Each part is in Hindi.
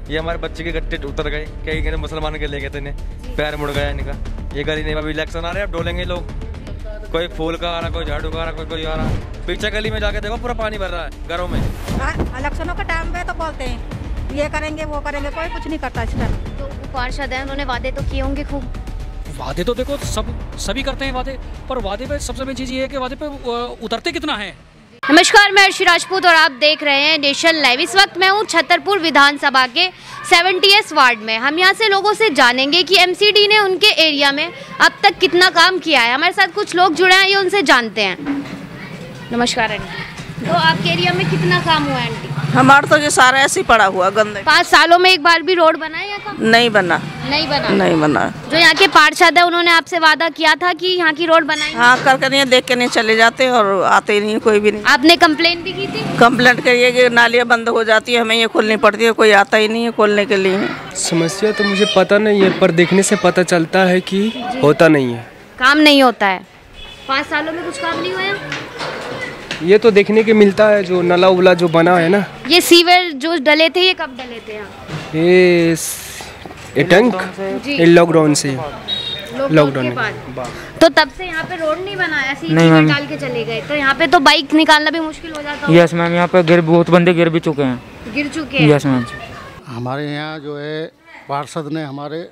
ये हमारे बच्चे के गट्टे उतर गए, कई कहते मुसलमान के ले गए थे इन्हें, पैर मुड़ गया इनका। ये गली नहीं, अभी इलेक्शन आ रहे हैं, अब डोलेंगे लोग। कोई फूल का आ रहा, कोई झाड़ू का आ रहा, कोई आ रहा। पीछे गली में जाके देखो पूरा पानी भर रहा है घरों में। इलेक्शनों के टाइम पे तो बोलते हैं ये करेंगे वो करेंगे, कोई कुछ नहीं करता इस टाइम। तो पार्षद हैं, उन्होंने वादे तो किए होंगे खूब। वादे तो देखो सभी करते हैं वादे, पर वादे पे सबसे बड़ी चीज़ ये है कि वादे पे उतरते कितना है। नमस्कार, मैं अर्शी राजपूत और आप देख रहे हैं नेशन लाइव। इस वक्त मैं हूँ छतरपुर विधानसभा के 70 वार्ड में। हम यहाँ से लोगों से जानेंगे कि एमसीडी ने उनके एरिया में अब तक कितना काम किया है। हमारे साथ कुछ लोग जुड़े हैं, ये उनसे जानते हैं। नमस्कार आंटी, तो आपके एरिया में कितना काम हुआ है आंटी? हमारा तो ये सारा ऐसे ही पड़ा हुआ गंदे। 5 सालों में एक बार भी रोड बना है यहाँ का? नहीं बना। नहीं बना। जो यहाँ के पार्षद है, उन्होंने आपसे वादा किया था कि यहाँ की रोड बनाएंगे। हाँ, करके नहीं देख के नहीं चले जाते और आते नहीं, कोई भी नहीं। आपने कंप्लेन भी की थी? कंप्लेंट करिए कि नालियाँ बंद हो जाती है, हमें ये खोलनी पड़ती है, कोई आता ही नहीं है खोलने के लिए। समस्या तो मुझे पता नहीं है, पर देखने से पता चलता है कि होता नहीं है, काम नहीं होता है। 5 सालों में कुछ काम नहीं हुआ? ये तो देखने के मिलता है। जो नला उला जो बना है ना, ये सीवर जो डले थे, ये कब डले थे यहाँ? ये टैंक लॉकडाउन से, लॉकडाउन में। तो तब से यहाँ पे रोड नहीं बना, ऐसे ही सीवर डाल के चले गए। तो यहाँ पे तो बाइक निकालना भी मुश्किल हो जाता है। यस मैम, यहाँ पे बहुत बंदे गिर भी चुके हैं। Yes ma'am. हमारे यहाँ जो है पार्षद ने हमारे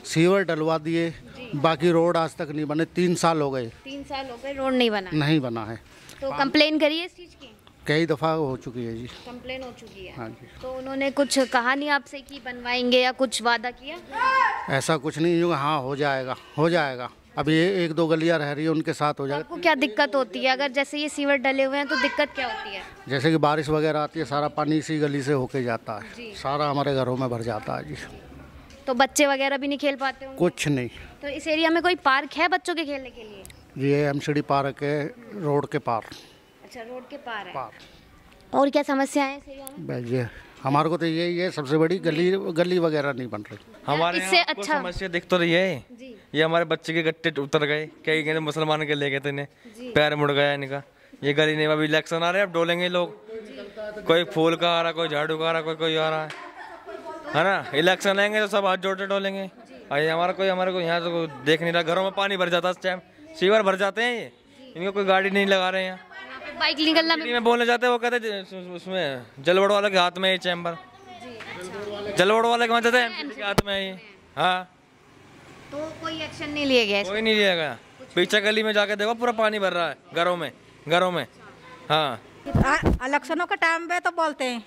सीवर डलवा दिए, बाकी रोड आज तक नहीं बने। 3 साल हो गए। 3 साल हो गए, रोड नहीं बना है। तो कंप्लेन करिए इस चीज़ की? कई दफ़ा हो चुकी है जी, कंप्लेन हो चुकी है। हाँ जी। तो उन्होंने कुछ कहा नहीं आपसे कि बनवाएंगे या कुछ वादा किया? ऐसा कुछ नहीं है। हाँ, हो जाएगा। अभी 1-2 गलियाँ रह रही है, उनके साथ हो जाएगा। आपको क्या दिक्कत होती है अगर जैसे ये सीवर डले हुए हैं, तो दिक्कत क्या होती है? जैसे कि बारिश वगैरह आती है, सारा पानी इसी गली से होके जाता है, सारा हमारे घरों में भर जाता है जी। तो बच्चे वगैरह भी नहीं खेल पाते होंगे? कुछ नहीं। तो इस एरिया में कोई पार्क है बच्चों के खेलने के लिए? ये एमसीडी पार्क है, रोड के पार। अच्छा, रोड के पार है। और क्या समस्या है इस एरिया में? ये हमारे को तो यही है, सबसे बड़ी गली वगैरह नहीं बन रही हमारे। इससे अच्छा समस्या दिख तो रही है, ये हमारे बच्चे के गट्टे उतर गए, कई कहते मुसलमान के ले गए थे इन्हें, पैर मुड़ गया इनका। ये गली नहीं, अभी इलेक्शन आ रहे हैं, अब डोलेंगे लोग। कोई फूल का आ रहा, कोई झाड़ू का आ रहा, कोई आ रहा है ना। इलेक्शन आएंगे तो सब हाथ जोड़ते डोलेंगे। हमारे को यहाँ तो देख नहीं रहा, घरों में पानी भर जाता है इस टाइम, सीवर भर जाते हैं ये, इनको कोई गाड़ी नहीं लगा रहे हैं। बाइक निकलना में बोलने जाते हैं, वो कहते उसमें जलवड़ वाले के हाथ में ये चैम्बर, जलवड़ वाले के हाथ में ये। हाँ, तो कोई एक्शन नहीं लिया गया? कोई नहीं लिया गया। पीछे गली में जाके देखो पूरा पानी भर रहा है घरों में। हाँ, इलेक्शनों के टाइम पे तो बोलते हैं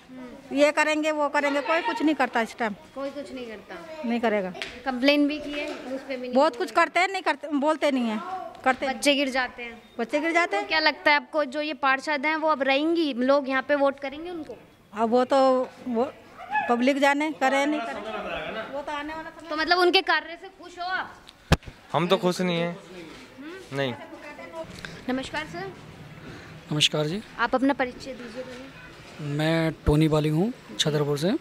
ये करेंगे वो करेंगे, कोई कुछ नहीं करता इस टाइम। कोई कुछ नहीं करता, नहीं करेगा। कंप्लेन भी की है उस पे भी? बहुत कुछ करते हैं, नहीं करते, बोलते नहीं है, करते। बच्चे गिर जाते हैं। तो क्या लगता है आपको, जो ये पार्षद हैं वो अब रहेंगी, लोग यहाँ पे वोट करेंगे उनको? अब वो पब्लिक जाने, करे नहीं करे, वो तो आने वाला। तो मतलब उनके कार्य से खुश हो आप? हम तो खुश नहीं है। नहीं। नमस्कार सर। नमस्कार जी। आप अपना परिचय दीजिए। मैं टोनी बाली हूँ, छतरपुर से।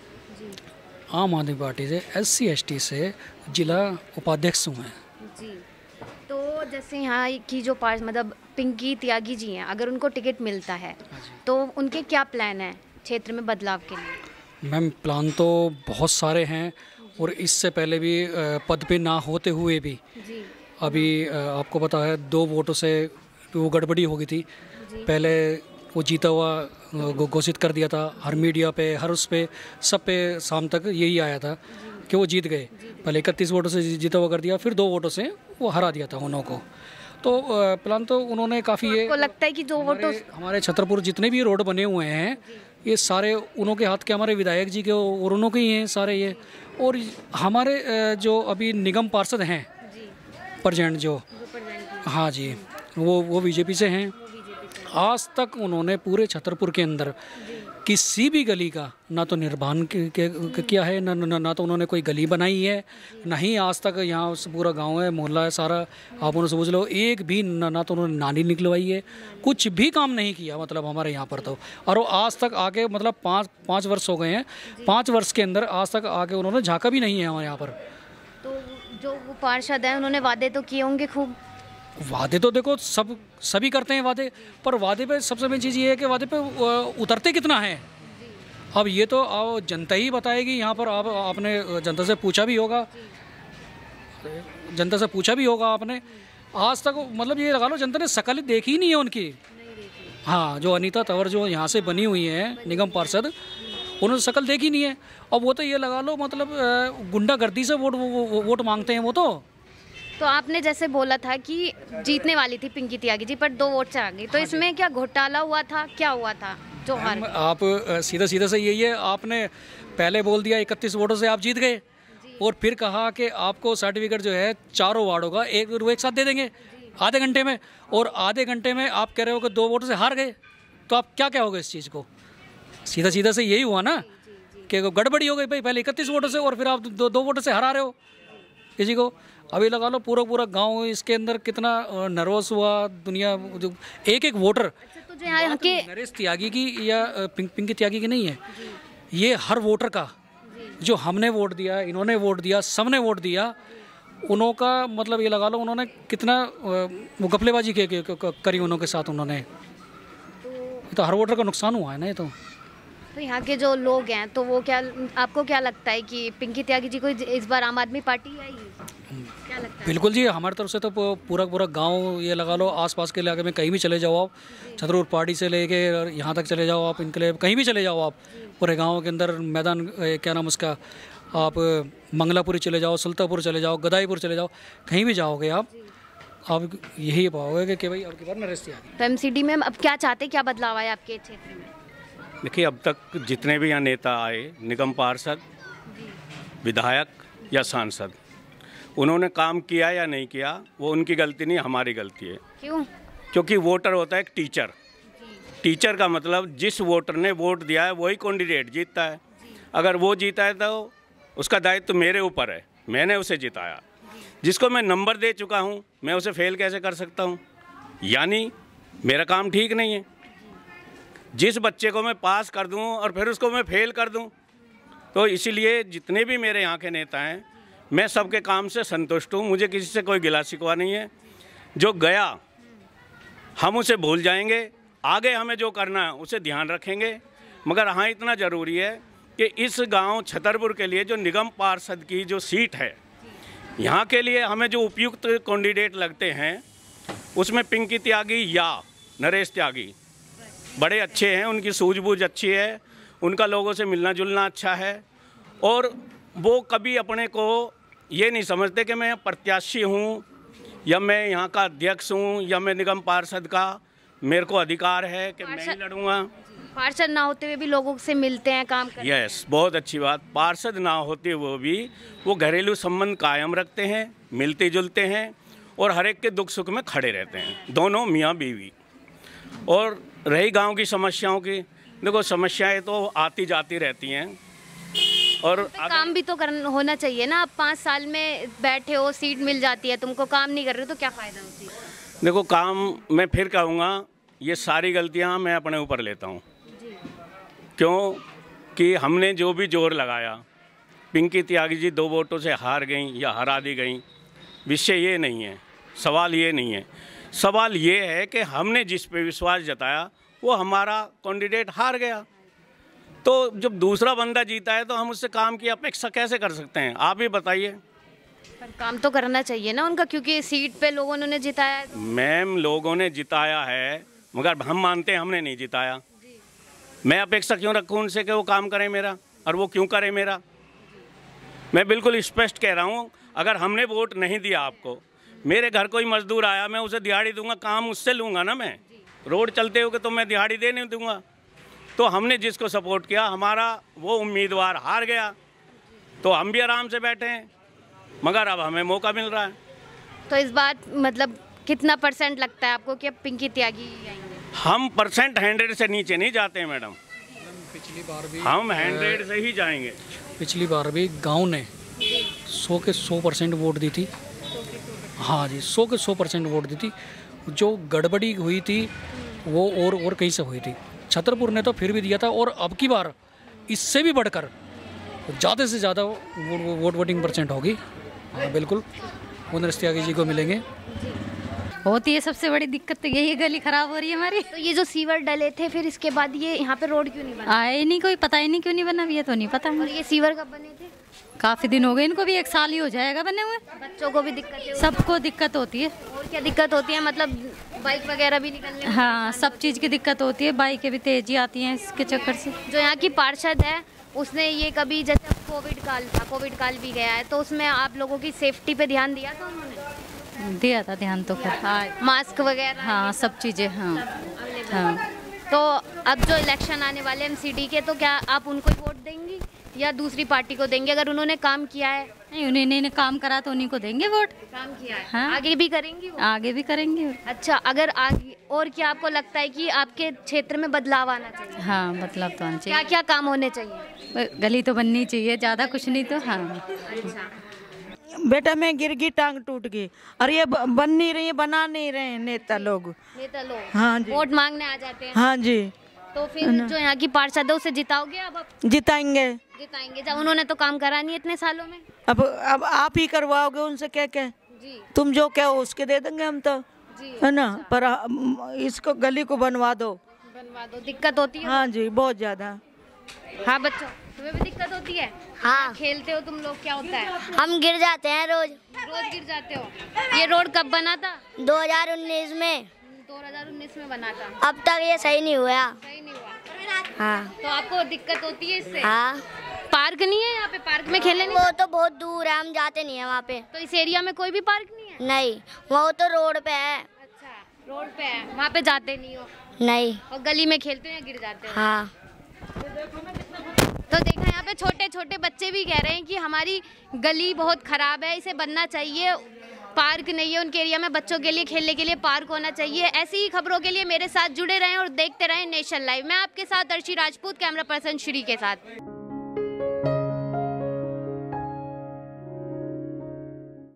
आम आदमी पार्टी से SC ST से जिला उपाध्यक्ष हूँ मैं जी। तो जैसे यहाँ की जो मतलब पिंकी त्यागी जी हैं, अगर उनको टिकट मिलता है तो उनके क्या प्लान है क्षेत्र में बदलाव के लिए? मैम, प्लान तो बहुत सारे हैं, और इससे पहले भी पद पे ना होते हुए भी जी। अभी आपको पता है 2 वोटों से वो गड़बड़ी हो गई थी। पहले वो जीता हुआ घोषित कर दिया था, हर मीडिया पे, हर उस पे, सब पे शाम तक यही आया था कि वो जीत गए। पहले 31 वोटों से जीता हुआ कर दिया, फिर 2 वोटों से वो हरा दिया था उन्हों को। तो प्लान तो उन्होंने काफ़ी ये, आपको लगता है कि 2 वोटों हमारे छतरपुर जितने भी रोड बने हुए हैं, ये सारे उन्हों के हाथ के, हमारे विधायक जी के और उन्हों के ही हैं सारे ये। और हमारे जो अभी निगम पार्षद हैं प्रेजेंट जो, हाँ जी, वो बीजेपी से हैं। आज तक उन्होंने पूरे छतरपुर के अंदर किसी भी गली का ना तो निर्माण किया है, ना तो उन्होंने कोई गली बनाई है, ना ही आज तक यहाँ पूरा गांव है, मोहल्ला है सारा, आप उन्हें समझ लो, एक भी ना तो उन्होंने नाली निकलवाई है, कुछ भी काम नहीं किया मतलब हमारे यहाँ पर तो। और वो आज तक आके मतलब 5 वर्ष हो गए हैं, 5 वर्ष के अंदर आज तक आके उन्होंने झाँका भी नहीं है हमारे यहाँ पर। तो जो वो पार्षद हैं, उन्होंने वादे तो किए होंगे खूब। वादे तो देखो सभी करते हैं वादे, पर वादे पे सबसे बड़ी चीज़ ये है कि वादे पे उतरते कितना है। अब ये तो जनता ही बताएगी। यहाँ पर आपने जनता से पूछा भी होगा, आपने आज तक मतलब ये लगा लो जनता ने शकल देखी ही नहीं है उनकी। हाँ, जो अनीता तंवर जो यहाँ से बनी हुई हैं निगम पार्षद, उन्होंने शकल देखी नहीं है। और वो तो ये लगा लो मतलब गुंडागर्दी से वोट मांगते हैं वो तो आपने जैसे बोला था कि जीतने वाली थी पिंकी त्यागी जी, पर 2 वोट से आ गई, तो इसमें क्या घोटाला हुआ था, क्या हुआ था जो हार? आप सीधा से यही है, आपने पहले बोल दिया 31 वोटों से आप जीत गए, और फिर कहा कि आपको सर्टिफिकेट जो है 4 वार्डों का एक साथ दे देंगे आधे घंटे में, और आधे घंटे में आप कह रहे हो कि 2 वोटों से हार गए, तो आप क्या कहोगे इस चीज़ को? सीधा से यही हुआ ना कि गड़बड़ी हो गई भाई, पहले 31 वोटों से और फिर आप 2 वोटों से हरा रहे हो किसी को। अभी लगा लो पूरा गांव इसके अंदर कितना नर्वस हुआ, दुनिया जो एक वोटर। तो जो यहाँ के नरेश त्यागी की या पिंकी त्यागी की नहीं है, ये हर वोटर का, जो हमने वोट दिया, इन्होंने वोट दिया, सबने वोट दिया, उन्हों का मतलब ये लगा लो उन्होंने कितना वो घपलेबाजी करी उन्हों के साथ उन्होंने, तो हर वोटर का नुकसान हुआ है ना ये तो यहाँ के जो लोग हैं, तो वो क्या, आपको क्या लगता है कि पिंकी त्यागी जी को इस बार आम आदमी पार्टी आएगी? क्या लगता है? बिल्कुल जी, हमारी तरफ से तो पूरा गांव ये लगा लो, आसपास के इलाके में कहीं भी चले जाओ आप, छतरपुर पार्टी से लेके यहाँ तक चले जाओ आप, इनके लिए कहीं भी चले जाओ आप, पूरे गांव के अंदर मैदान क्या नाम उसका, आप मंगलापुरी चले जाओ, सुल्तापुर चले जाओ, गदाईपुर चले जाओ, कहीं भी जाओगे आप यही पाओगे कि भाई आपकी बार नरेश त्यागी। तो एमसीडी में अब क्या चाहते, क्या बदलाव आया आपके क्षेत्र में? देखिए, अब तक जितने भी यहाँ नेता आए, निगम पार्षद, विधायक या सांसद, उन्होंने काम किया या नहीं किया वो उनकी गलती नहीं, हमारी गलती है। क्यों? क्योंकि वोटर होता है एक टीचर का मतलब जिस वोटर ने वोट दिया है वही कैंडिडेट जीतता है। अगर वो जीता है तो उसका दायित्व तो मेरे ऊपर है, मैंने उसे जिताया। जिसको मैं नंबर दे चुका हूँ मैं उसे फेल कैसे कर सकता हूँ? यानी मेरा काम ठीक नहीं है। जिस बच्चे को मैं पास कर दूं और फिर उसको मैं फेल कर दूं, तो इसीलिए जितने भी मेरे यहाँ के नेता हैं मैं सबके काम से संतुष्ट हूँ, मुझे किसी से कोई गिला शिकवा नहीं है। जो गया हम उसे भूल जाएंगे, आगे हमें जो करना है उसे ध्यान रखेंगे। मगर हाँ, इतना ज़रूरी है कि इस गांव छतरपुर के लिए जो निगम पार्षद की जो सीट है, यहाँ के लिए हमें जो उपयुक्त कैंडिडेट लगते हैं उसमें पिंकी त्यागी या नरेश त्यागी बड़े अच्छे हैं, उनकी सूझबूझ अच्छी है, उनका लोगों से मिलना जुलना अच्छा है, और वो कभी अपने को ये नहीं समझते कि मैं प्रत्याशी हूँ या मैं यहाँ का अध्यक्ष हूँ या मैं निगम पार्षद का मेरे को अधिकार है कि मैं ही लड़ूंगा। पार्षद ना होते हुए भी लोगों से मिलते हैं, काम करते हैं। यस, बहुत अच्छी बात। पार्षद ना होते हुए भी वो घरेलू संबंध कायम रखते हैं, मिलते जुलते हैं और हर एक के दुख सुख में खड़े रहते हैं, दोनों मियाँ बीवी। और रही गांव की समस्याओं की, देखो समस्याएं तो आती जाती रहती हैं, और तो काम भी तो होना चाहिए ना। आप 5 साल में बैठे हो, सीट मिल जाती है, तुमको काम नहीं कर रहे तो क्या फ़ायदा होती है? देखो, काम मैं फिर कहूँगा, ये सारी गलतियाँ मैं अपने ऊपर लेता हूँ। क्यों कि हमने जो भी जोर लगाया, पिंकी त्यागी जी 2 वोटों से हार गई या हरा दी गई, विषय ये नहीं है, सवाल ये नहीं है। सवाल ये है कि हमने जिस पे विश्वास जताया वो हमारा कैंडिडेट हार गया, तो जब दूसरा बंदा जीता है तो हम उससे काम की अपेक्षा कैसे कर सकते हैं? आप ही बताइए। पर काम तो करना चाहिए ना उनका, क्योंकि सीट पे लोगों ने जिताया है। मैम, लोगों ने जिताया है, मगर हम मानते हैं हमने नहीं जिताया। मैं अपेक्षा क्यों रखूँ उनसे कि वो काम करें मेरा, और वो क्यों करें मेरा? मैं बिल्कुल स्पष्ट कह रहा हूँ, अगर हमने वोट नहीं दिया आपको, मेरे घर कोई मजदूर आया, मैं उसे दिहाड़ी दूंगा, काम उससे लूँगा ना। मैं रोड चलते हो तो मैं दिहाड़ी दे नहीं दूंगा। तो हमने जिसको सपोर्ट किया, हमारा वो उम्मीदवार हार गया, तो हम भी आराम से बैठे हैं, मगर अब हमें मौका मिल रहा है। तो इस बात मतलब कितना % लगता है आपको कि अब पिंकी त्यागी आएंगे? हम % 100 से नीचे नहीं जाते हैं मैडम। पिछली बार भी हम 100 से ही जाएंगे। पिछली बार भी गाँव ने 100 के 100% वोट दी थी। हाँ जी, 100 के 100% वोट दी थी। जो गड़बड़ी हुई थी वो और कहीं से हुई थी, छतरपुर ने तो फिर भी दिया था, और अब की बार इससे भी बढ़कर ज़्यादा से ज़्यादा वोटिंग % होगी। हाँ बिल्कुल, वो नरेश त्यागी जी को मिलेंगे। होती है। सबसे बड़ी दिक्कत तो यही है, गली खराब हो रही है हमारी। तो ये जो सीवर डले थे फिर इसके बाद ये यहाँ पे रोड क्यों नहीं बना? आए नहीं, कोई पता ही नहीं क्यों नहीं बना, ये तो नहीं पता। और ये सीवर कब बने थे? काफी दिन हो गए इनको भी, 1 साल ही हो जाएगा बने हुए। बच्चों को भी दिक्कत है? सबको दिक्कत होती है। और क्या दिक्कत होती है? मतलब बाइक वगैरह भी निकलने में? हाँ, सब चीज़ की दिक्कत होती है, बाइकें भी तेजी आती हैं इसके चक्कर से। जो यहाँ की पार्षद है उसने ये कभी, जैसे कोविड काल था, कोविड काल भी गया है, तो उसमें आप लोगों की सेफ्टी पे ध्यान दिया था उन्होंने? दिया था ध्यान तो, खैर मास्क वगैरह? हाँ, सब चीज़ें। हाँ हाँ। तो अब जो इलेक्शन आने वाले एमसीडी के, तो क्या आप उनको ही वोट देंगी या दूसरी पार्टी को देंगे? अगर उन्होंने काम किया है? नहीं, उन्होंने काम करा तो उन्हीं को देंगे वोट। काम किया है? हाँ। आगे भी करेंगी वो? आगे भी करेंगे। अच्छा, अगर आगे और क्या आपको लगता है कि आपके क्षेत्र में बदलाव आना चाहिए? हाँ, बदलाव तो आना चाहिए। क्या क्या काम होने चाहिए? गली तो बननी चाहिए, ज़्यादा कुछ नहीं तो। हाँ। अच्छा, बेटा मैं गिर गई, टांग टूट गई, और ये बन नहीं रही, बना नहीं रहे नेता लोग। नेता लोग? हाँ जी। वोट मांगने आ जाते हैं? हाँ जी। तो फिर जो यहाँ की पार्षद है उसे जिताओगे? अब आप जिताएंगे। जिताएंगे जब उन्होंने तो काम करा नहीं इतने सालों में। अब आप ही करवाओगे उनसे, क्या क्या जी। तुम जो क्या उसके दे देंगे हम तो, है ना। पर इसको गली को बनवा दो। दिक्कत होती है? हाँ जी, बहुत ज्यादा। हाँ बच्चों, तुम्हें भी दिक्कत होती है? हाँ। खेलते हो तुम लोग, क्या होता है? हम गिर जाते हैं रोज। रोज गिर जाते हो? ये रोड कब बना था? 2019 में। 2019 में बना था। अब तक ये सही नहीं हुआ। सही नहीं हुआ? हाँ। तो आपको दिक्कत होती है इससे? हाँ। पार्क नहीं है यहाँ पे? पार्क में खेलने नहीं? वो तो बहुत दूर है, हम जाते नहीं है वहाँ पे। तो इस एरिया में कोई भी पार्क नहीं है? नहीं, वो तो रोड पे है। अच्छा, रोड पे है, वहाँ पे जाते नहीं हो? नहीं। और गली में खेलते हो या गिर जाते हो? हाँ। तो देखा, यहाँ पे छोटे छोटे बच्चे भी कह रहे हैं कि हमारी गली बहुत खराब है, इसे बनना चाहिए। पार्क नहीं है उनके एरिया में, बच्चों के लिए खेलने के लिए पार्क होना चाहिए। ऐसी ही खबरों के लिए मेरे साथ जुड़े रहें और देखते रहें नेशन लाइव। मैं आपके साथ अर्शी राजपूत, कैमरा पर्सन श्री के साथ।